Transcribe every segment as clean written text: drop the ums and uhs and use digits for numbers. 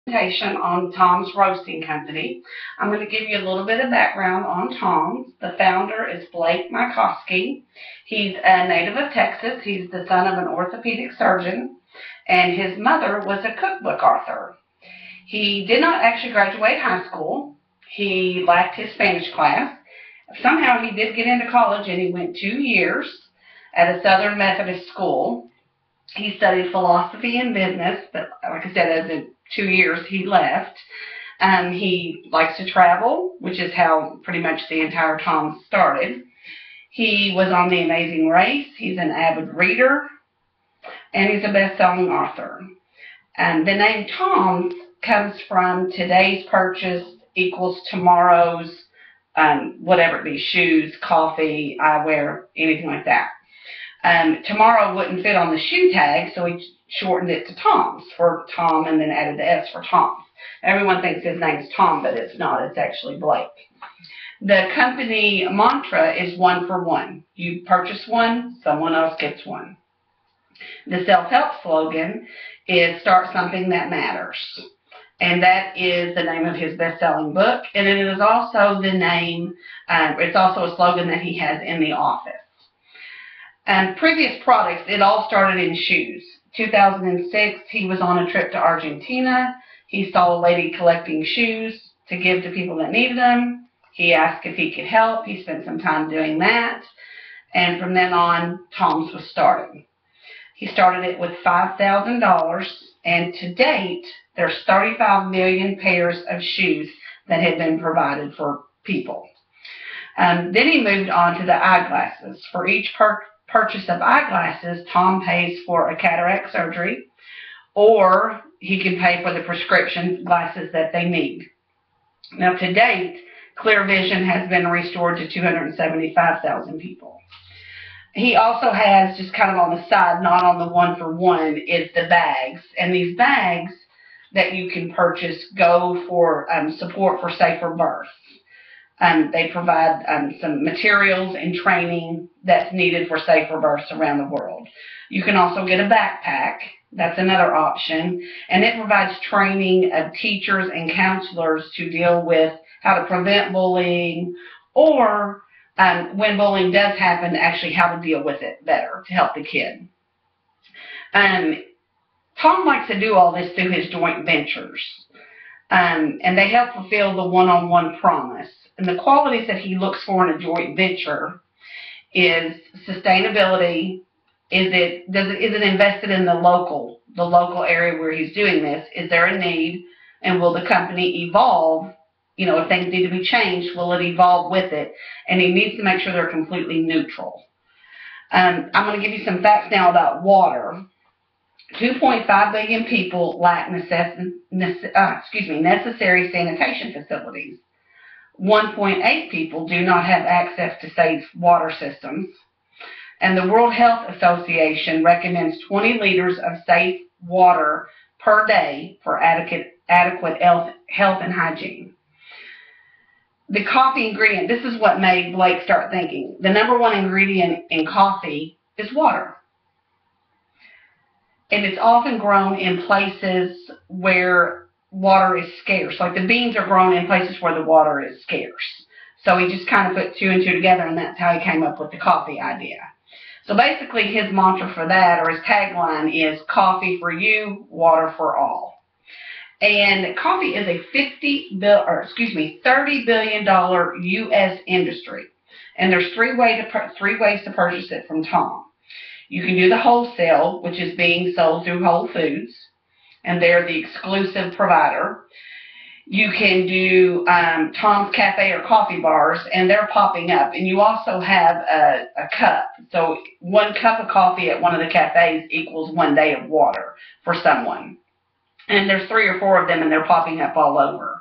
Presentation on Tom's Roasting Company. I'm going to give you a little bit of background on Tom's. The founder is Blake Mykoski. He's a native of Texas. He's the son of an orthopedic surgeon, and his mother was a cookbook author. He did not actually graduate high school. He lacked his Spanish class. Somehow he did get into college, and he went 2 years at a Southern Methodist school. He studied philosophy and business, but like I said, as in 2 years he left. He likes to travel, which is how pretty much the entire Tom started. He was on The Amazing Race. He's an avid reader, and he's a best-selling author. The name Tom's comes from today's purchase equals tomorrow's, whatever it be, shoes, coffee, eyewear, anything like that. Tomorrow wouldn't fit on the shoe tag, so he shortened it to Tom's for Tom and then added the S for Tom's. Everyone thinks his name's Tom, but it's not. It's actually Blake. The company mantra is 1 for 1. You purchase one, someone else gets one. The self-help slogan is start something that matters. And that is the name of his best-selling book. And it is also the name, it's also a slogan that he has in the office. Previous products, it all started in shoes. 2006, he was on a trip to Argentina. He saw a lady collecting shoes to give to people that needed them. He asked if he could help. He spent some time doing that. And from then on, Tom's was started. He started it with $5,000, and to date, there's 35 million pairs of shoes that have been provided for people. Then he moved on to the eyeglasses. For each purchase of eyeglasses, Tom pays for a cataract surgery, or he can pay for the prescription glasses that they need. Now, to date, clear vision has been restored to 275,000 people. He also has, just kind of on the side, not on the 1 for 1, is the bags. And these bags that you can purchase go for support for safer births. They provide some materials and training that's needed for safer births around the world. You can also get a backpack. That's another option. And it provides training of teachers and counselors to deal with how to prevent bullying, or when bullying does happen, actually how to deal with it better to help the kid. Tom likes to do all this through his joint ventures. And they help fulfill the one-on-one promise. And the qualities that he looks for in a joint venture is sustainability. Is it invested in the local area where he's doing this? Is there a need? And will the company evolve? You know, if things need to be changed, will it evolve with it? And he needs to make sure they're completely neutral. I'm going to give you some facts now about water. 2.5 billion people lack necessary sanitation facilities. 1.8 people do not have access to safe water systems. And the World Health Association recommends 20 liters of safe water per day for adequate health and hygiene. The coffee ingredient, this is what made Blake start thinking. The #1 ingredient in coffee is water. And it's often grown in places where water is scarce. Like the beans are grown in places where the water is scarce. So he just kind of put 2 and 2 together, and that's how he came up with the coffee idea. So basically his mantra for that, or his tagline, is coffee for you, water for all. And coffee is a $30 billion U.S. industry. And there's three ways to purchase it from Tom. You can do the wholesale, which is being sold through Whole Foods, and they're the exclusive provider. You can do Tom's Cafe or coffee bars, and they're popping up. And you also have a cup. So 1 cup of coffee at one of the cafes equals 1 day of water for someone. And there's 3 or 4 of them, and they're popping up all over.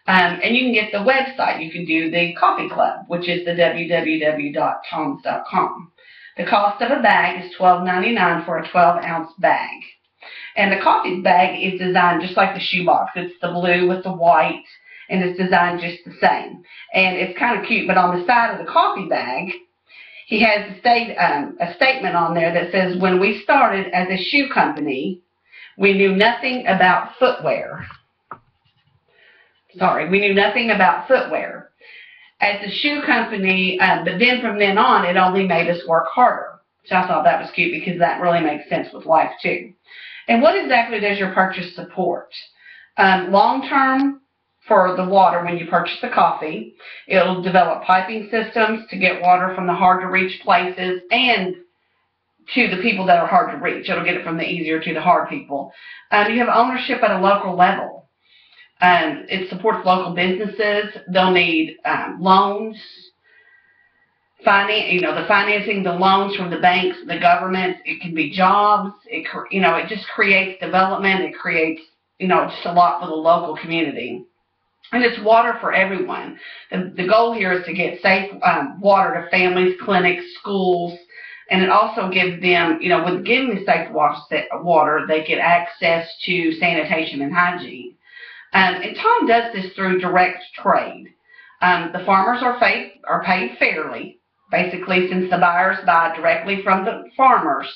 And you can get the website. You can do the coffee club, which is the www.toms.com. The cost of a bag is $12.99 for a 12-ounce bag. And the coffee bag is designed just like the shoebox. It's the blue with the white, and it's designed just the same. And it's kind of cute, but on the side of the coffee bag, he has a statement on there that says, when we started as a shoe company, we knew nothing about footwear. We knew nothing about footwear. As a shoe company, but then from then on, it only made us work harder. So I thought that was cute because that really makes sense with life too. And what exactly does your purchase support? Long-term, for the water, when you purchase the coffee, it'll develop piping systems to get water from the hard-to-reach places and to the people that are hard to reach. It'll get it from the easier to the hard people. You have ownership at a local level. It supports local businesses. They'll need loans, the financing, the loans from the banks, the government. It can be jobs. It just creates development. It creates, just a lot for the local community. And it's water for everyone. The goal here is to get safe water to families, clinics, schools, and it also gives them, with giving the safe water, they get access to sanitation and hygiene. And Tom does this through direct trade. The farmers are paid fairly. Basically, since the buyers buy directly from the farmers,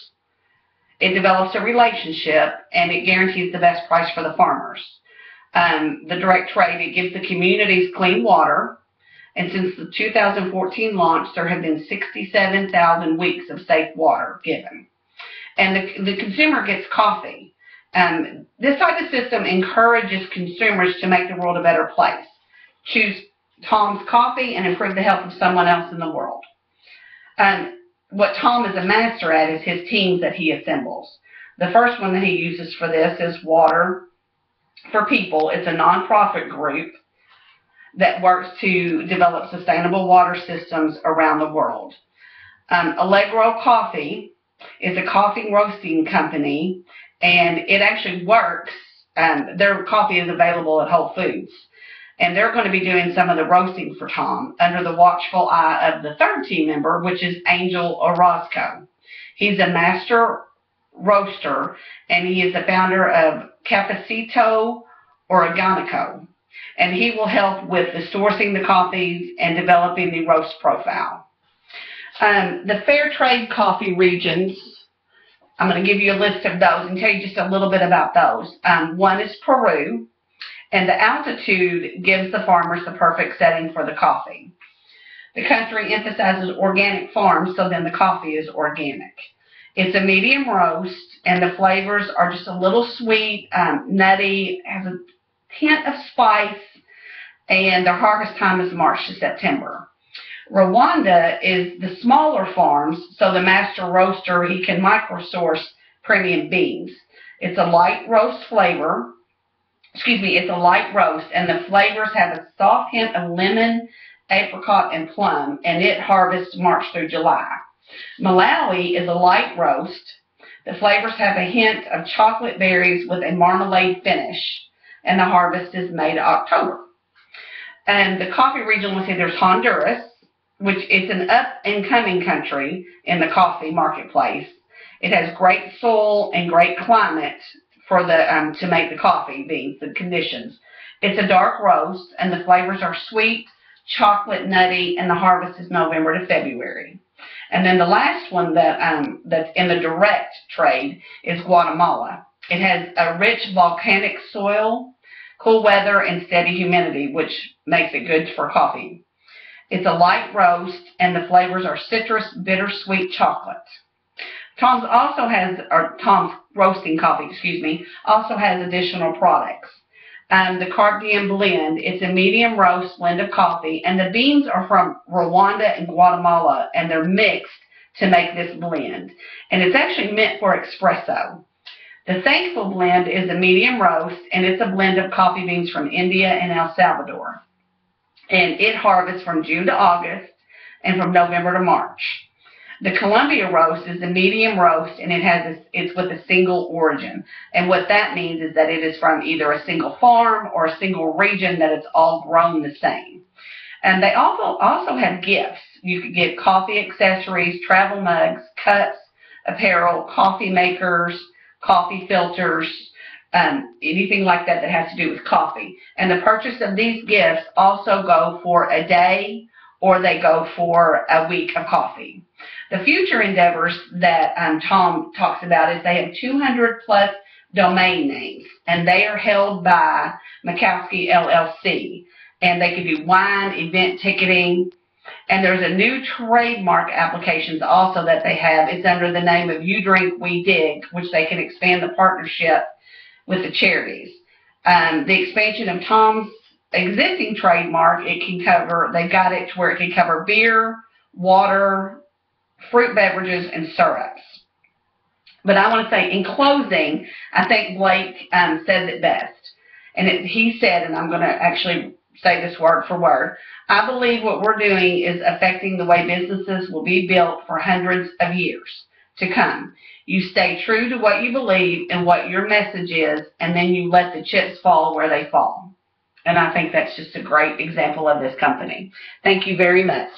it develops a relationship, and it guarantees the best price for the farmers. The direct trade, it gives the communities clean water, and since the 2014 launch, there have been 67,000 weeks of safe water given. And the consumer gets coffee. This type of system encourages consumers to make the world a better place. Choose Tom's coffee and improve the health of someone else in the world. What Tom is a master at is his teams that he assembles. The first one that he uses for this is Water for People. It's a nonprofit group that works to develop sustainable water systems around the world. Allegro Coffee is a coffee roasting company, and it actually works. Their coffee is available at Whole Foods, and they're going to be doing some of the roasting for Tom under the watchful eye of the third team member, which is Angel Orozco. He's a master roaster, and he is the founder of Cafecito Organico, and he will help with the sourcing the coffees and developing the roast profile. The fair trade coffee regions, I'm going to give you a list of those and tell you just a little bit about those. One is Peru, and the altitude gives the farmers the perfect setting for the coffee. The country emphasizes organic farms, so then the coffee is organic. It's a medium roast, and the flavors are just a little sweet, nutty, has a hint of spice, and their harvest time is March to September. Rwanda is the smaller farms, so the master roaster, he can micro-source premium beans. It's a light roast flavor. It's a light roast, and the flavors have a soft hint of lemon, apricot, and plum, and it harvests March through July. Malawi is a light roast. The flavors have a hint of chocolate berries with a marmalade finish, and the harvest is May to October. And the coffee region, let's see, there's Honduras, which is an up-and-coming country in the coffee marketplace. It has great soil and great climate for the to make the coffee beans, the conditions. It's a dark roast, and the flavors are sweet, chocolate, nutty, and the harvest is November to February. And then the last one that's in the direct trade is Guatemala. It has a rich volcanic soil, cool weather, and steady humidity, which makes it good for coffee. It's a light roast, and the flavors are citrus, bittersweet chocolate. Tom's roasting coffee, also has additional products. The Carte Diem blend, it's a medium roast blend of coffee, and the beans are from Rwanda and Guatemala, and they're mixed to make this blend. And it's actually meant for espresso. The Thankful blend is a medium roast, and it's a blend of coffee beans from India and El Salvador. And it harvests from June to August and from November to March. The Columbia roast is a medium roast, and it's with a single origin. And what that means is that it is from either a single farm or a single region, that it's all grown the same. And they also have gifts. You could get coffee accessories, travel mugs, cups, apparel, coffee makers, coffee filters, anything like that that has to do with coffee. And the purchase of these gifts also go for a day, or they go for a week of coffee. The future endeavors that Tom talks about is they have 200 plus domain names. and they are held by Mikowski LLC. And they can do wine, event ticketing, and there's a new trademark applications also that they have. It's under the name of You Drink, We Dig, which they can expand the partnership with the charities. The expansion of Tom's existing trademark, it can cover, they've got it to where it can cover beer, water, fruit beverages, and syrups. But I want to say, in closing, I think Blake says it best. And he said, and I'm going to actually say this word for word, I believe what we're doing is affecting the way businesses will be built for hundreds of years to come. You stay true to what you believe and what your message is, and then you let the chips fall where they fall. And I think that's just a great example of this company. Thank you very much.